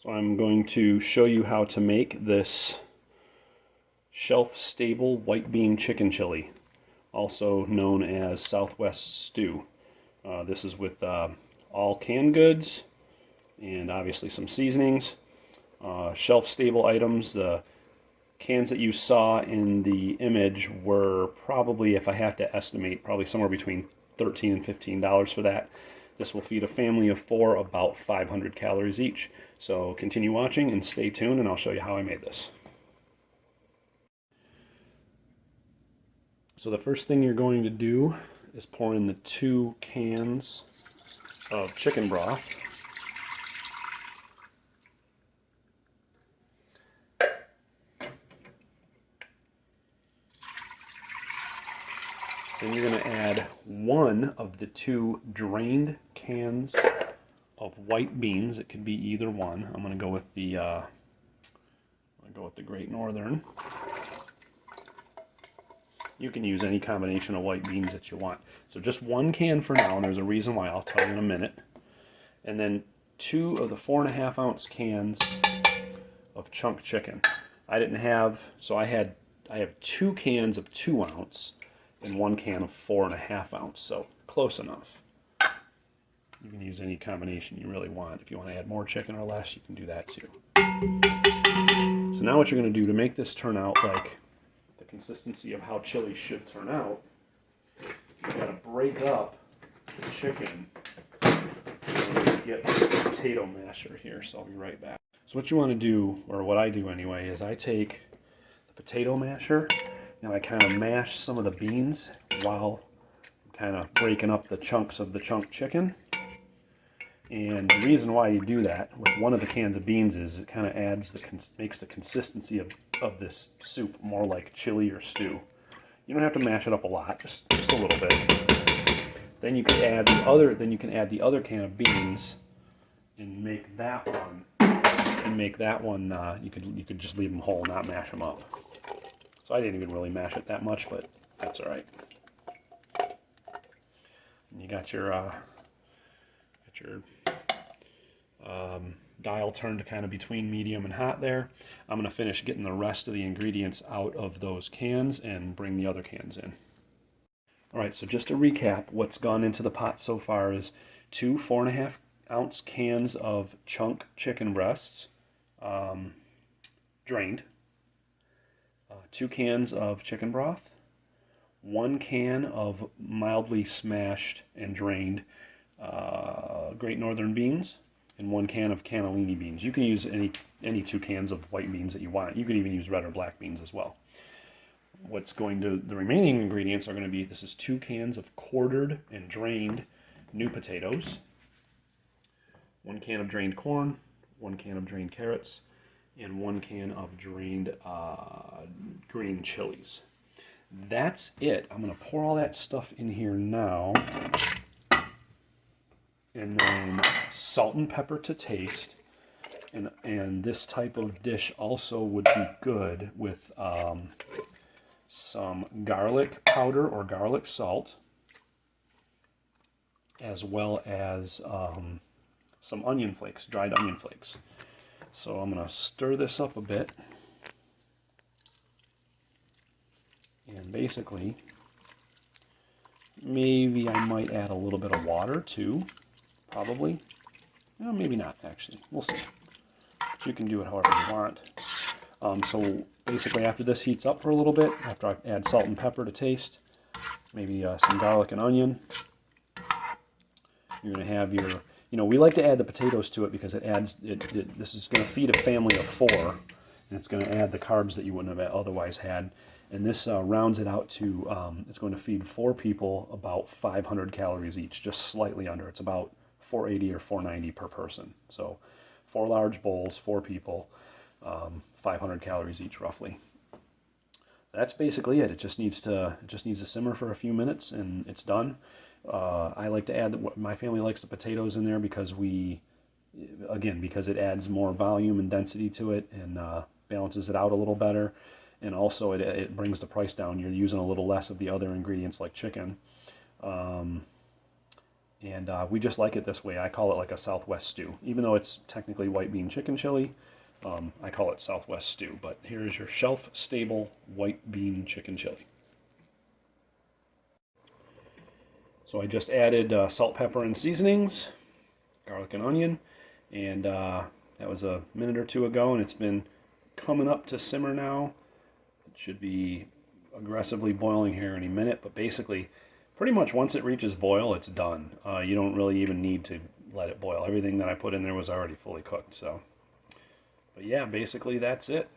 So I'm going to show you how to make this shelf-stable white bean chicken chili, also known as Southwest stew. This is with all canned goods and obviously some seasonings. Shelf-stable items, the cans that you saw in the image were probably, if I have to estimate, probably somewhere between $13 and $15 for that. This will feed a family of 4 about 500 calories each. So continue watching and stay tuned, and I'll show you how I made this. So the first thing you're going to do is pour in the 2 cans of chicken broth. Then you're going to add 1 of the 2 drained cans of white beans. It could be either one. I'm going to go with the Great Northern. You can use any combination of white beans that you want. So just 1 can for now, and there's a reason why. I'll tell you in a minute. And then 2 of the 4.5 ounce cans of chunk chicken. I have 2 cans of 2 ounce and 1 can of 4.5 ounce, so close enough. You can use any combination you really want. If you want to add more chicken or less, you can do that too. So now what you're going to do to make this turn out like the consistency of how chili should turn out, you've got to break up the chicken and get the potato masher here, so I'll be right back. So what you want to do, or what I do anyway, is I take the potato masher and I kind of mash some of the beans while I'm kind of breaking up the chunks of the chunk chicken. And the reason why you do that with 1 of the cans of beans is it kind of makes the consistency of this soup more like chili or stew. You don't have to mash it up a lot, just a little bit. Then you can add the other can of beans and make that one. You could just leave them whole, not mash them up. So I didn't even really mash it that much, but that's all right. And you got your dial turned to kind of between medium and hot there. I'm going to finish getting the rest of the ingredients out of those cans and bring the other cans in. All right, so just to recap, what's gone into the pot so far is 2 4.5 ounce cans of chunk chicken breasts, drained, 2 cans of chicken broth, 1 can of mildly smashed and drained Great Northern beans, and 1 can of cannellini beans. You can use any 2 cans of white beans that you want. You can even use red or black beans as well. The remaining ingredients are going to be, this is 2 cans of quartered and drained new potatoes, 1 can of drained corn, 1 can of drained carrots, and 1 can of drained green chilies. That's it. I'm going to pour all that stuff in here now. And then salt and pepper to taste. And this type of dish also would be good with some garlic powder or garlic salt, as well as some onion flakes, dried onion flakes. So I'm going to stir this up a bit. And basically, maybe I might add a little bit of water too. Probably. No, maybe not, actually. We'll see. But you can do it however you want. So basically, after this heats up for a little bit, after I add salt and pepper to taste, maybe some garlic and onion, you're going to have your, we like to add the potatoes to it because this is going to feed a family of 4, and it's going to add the carbs that you wouldn't have otherwise had. And this rounds it out to, it's going to feed 4 people about 500 calories each, just slightly under. It's about 480 or 490 per person. So 4 large bowls, 4 people, 500 calories each roughly. That's basically it. It just needs to simmer for a few minutes and it's done. I like to add, my family likes the potatoes in there because because it adds more volume and density to it and balances it out a little better. And also it brings the price down. You're using a little less of the other ingredients like chicken. And we just like it this way. I call it like a Southwest stew. Even though it's technically white bean chicken chili, I call it Southwest stew. But here's your shelf-stable white bean chicken chili. So I just added salt, pepper, and seasonings, garlic and onion, and that was a minute or two ago, and it's been coming up to simmer now. It should be aggressively boiling here any minute, but basically, pretty much once it reaches boil, it's done. You don't really even need to let it boil. Everything that I put in there was already fully cooked. So, but yeah, basically that's it.